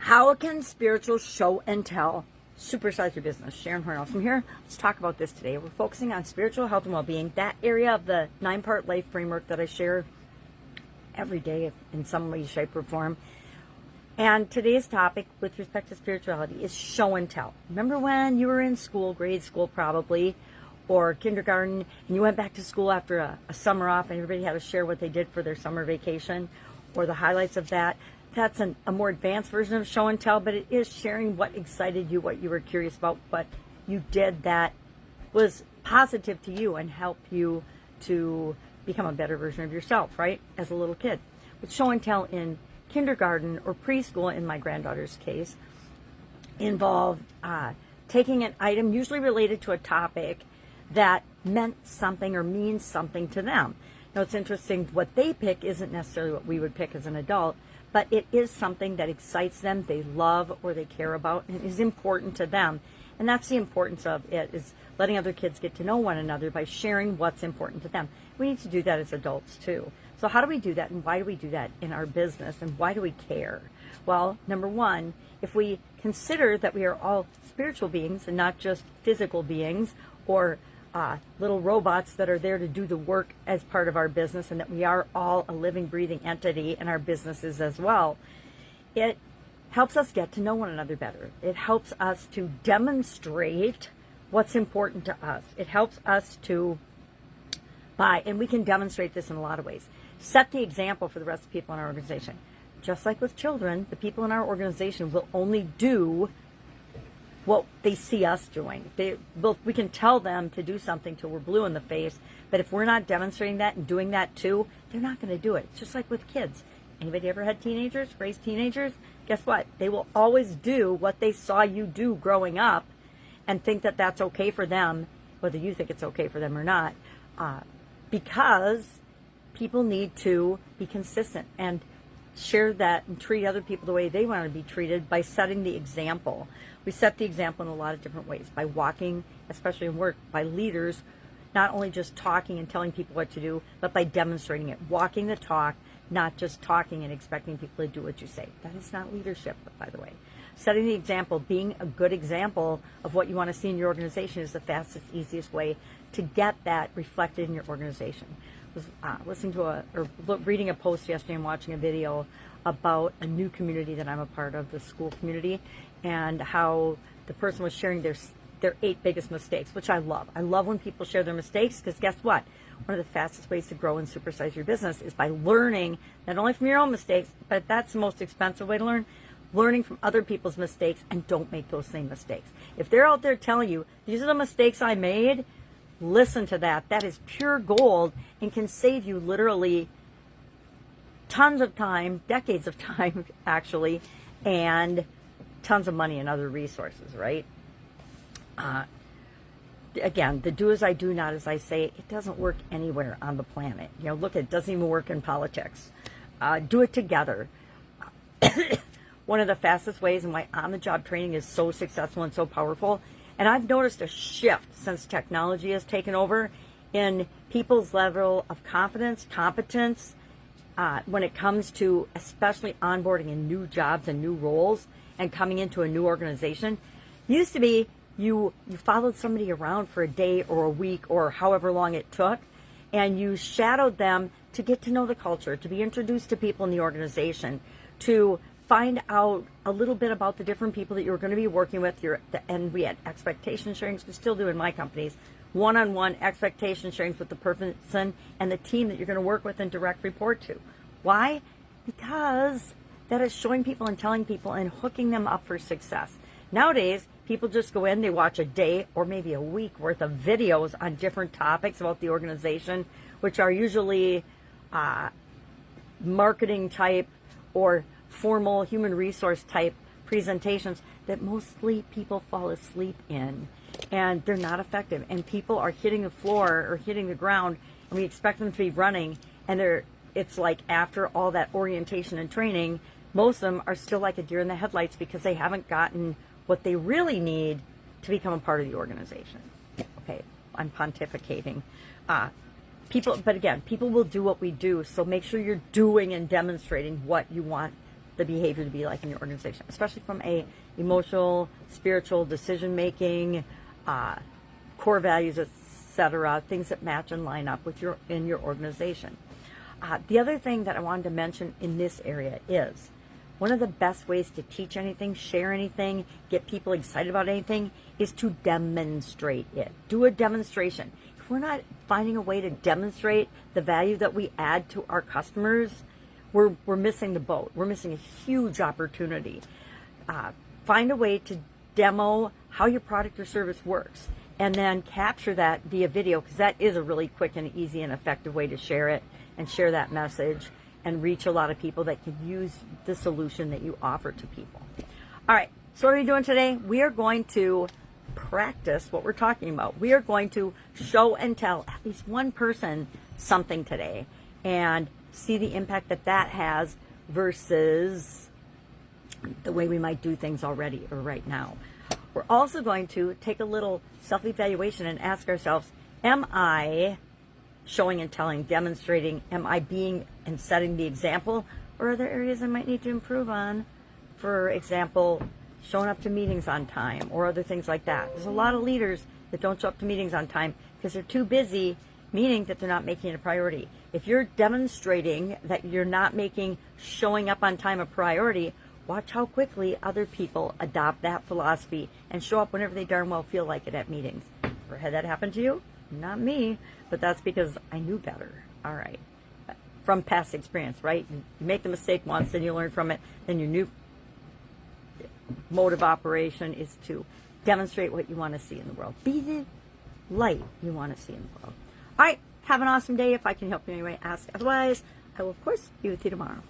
How can spiritual show and tell supersize your business? Sharon Horne-Ellstrom here. Let's talk about this today. We're focusing on spiritual health and well-being, that area of the 9-part life framework that I share every day in some way, shape, or form. And today's topic with respect to spirituality is show and tell. Remember when you were in school, grade school probably, or kindergarten, and you went back to school after a summer off and everybody had to share what they did for their summer vacation or the highlights of that? That's a more advanced version of show and tell, but it is sharing what excited you, what you were curious about, what you did that was positive to you and helped you to become a better version of yourself, right, as a little kid. But show and tell in kindergarten or preschool, in my granddaughter's case, involved taking an item usually related to a topic that meant something or means something to them. Now, it's interesting, what they pick isn't necessarily what we would pick as an adult, but it is something that excites them, they love, or they care about, and is important to them. And that's the importance of it, is letting other kids get to know one another by sharing what's important to them. We need to do that as adults too. So how do we do that, and why do we do that in our business, and why do we care? Well, number one, if we consider that we are all spiritual beings and not just physical beings or little robots that are there to do the work as part of our business, and that we are all a living, breathing entity in our businesses as well, it helps us get to know one another better. It helps us to demonstrate what's important to us. It helps us to and we can demonstrate this in a lot of ways. Set the example for the rest of the people in our organization. Just like with children, the people in our organization will only do what they see us doing. We can tell them to do something till we're blue in the face, but if we're not demonstrating that and doing that too, they're not going to do it. It's just like with kids. Anybody ever had teenagers, raised teenagers? Guess what? They will always do what they saw you do growing up and think that that's okay for them, whether you think it's okay for them or not, because people need to be consistent and share that and treat other people the way they want to be treated by setting the example. We set the example in a lot of different ways, by walking, especially in work, by leaders, not only just talking and telling people what to do, but by demonstrating it, walking the talk, not just talking and expecting people to do what you say. That is not leadership, by the way. Setting the example, being a good example of what you want to see in your organization is the fastest, easiest way to get that reflected in your organization. I was reading a post yesterday and watching a video about a new community that I'm a part of, the school community, and how the person was sharing their 8 biggest mistakes, which I love. I love when people share their mistakes, because guess what? One of the fastest ways to grow and supersize your business is by learning not only from your own mistakes, but that's the most expensive way to learn, learning from other people's mistakes, and don't make those same mistakes. If they're out there telling you, these are the mistakes I made, listen to that. That is pure gold and can save you literally tons of time, decades of time actually, and tons of money and other resources, right? Again, the do as I do, not as I say, it doesn't work anywhere on the planet. You know, look, it doesn't even work in politics. Do it together. One of the fastest ways and why on-the-job training is so successful and so powerful, and I've noticed a shift since technology has taken over in people's level of confidence, competence, when it comes to especially onboarding in new jobs and new roles and coming into a new organization. It used to be you followed somebody around for a day or a week or however long it took, and you shadowed them to get to know the culture, to be introduced to people in the organization, to find out a little bit about the different people that you're going to be working with. And we had expectation sharings, we still do in my companies, one-on-one expectation sharings with the person and the team that you're going to work with and direct report to. Why? Because that is showing people and telling people and hooking them up for success. Nowadays, people just go in, they watch a day or maybe a week worth of videos on different topics about the organization, which are usually marketing type or formal human resource type presentations that mostly people fall asleep in, and they're not effective, and people are hitting the floor or hitting the ground, and we expect them to be running, and it's like after all that orientation and training, most of them are still like a deer in the headlights because they haven't gotten what they really need to become a part of the organization. Okay, I'm pontificating. People will do what we do, so make sure you're doing and demonstrating what you want the behavior to be like in your organization, especially from a emotional, spiritual, decision-making, core values, etc., things that match and line up with in your organization. The other thing that I wanted to mention in this area is one of the best ways to teach anything, share anything, get people excited about anything is to demonstrate it. Do a demonstration. If we're not finding a way to demonstrate the value that we add to our customers, we're missing the boat. We're missing a huge opportunity. Find a way to demo how your product or service works, and then capture that via video, because that is a really quick and easy and effective way to share it and share that message and reach a lot of people that can use the solution that you offer to people. All right, so what are we doing today? We are going to practice what we're talking about. We are going to show and tell at least one person something today and see the impact that that has versus the way we might do things already or right now. We're also going to take a little self-evaluation and ask ourselves, am I showing and telling, demonstrating, am I being and setting the example, or are there areas I might need to improve on? For example, showing up to meetings on time or other things like that. There's a lot of leaders that don't show up to meetings on time because they're too busy, meaning that they're not making it a priority. If you're demonstrating that you're not making showing up on time a priority, watch how quickly other people adopt that philosophy and show up whenever they darn well feel like it at meetings. Ever had that happen to you? Not me, but that's because I knew better. All right. From past experience, right? You make the mistake once, then you learn from it. Then your new mode of operation is to demonstrate what you want to see in the world. Be the light you want to see in the world. All right. Have an awesome day. If I can help you in any way, ask. Otherwise, I will, of course, be with you tomorrow.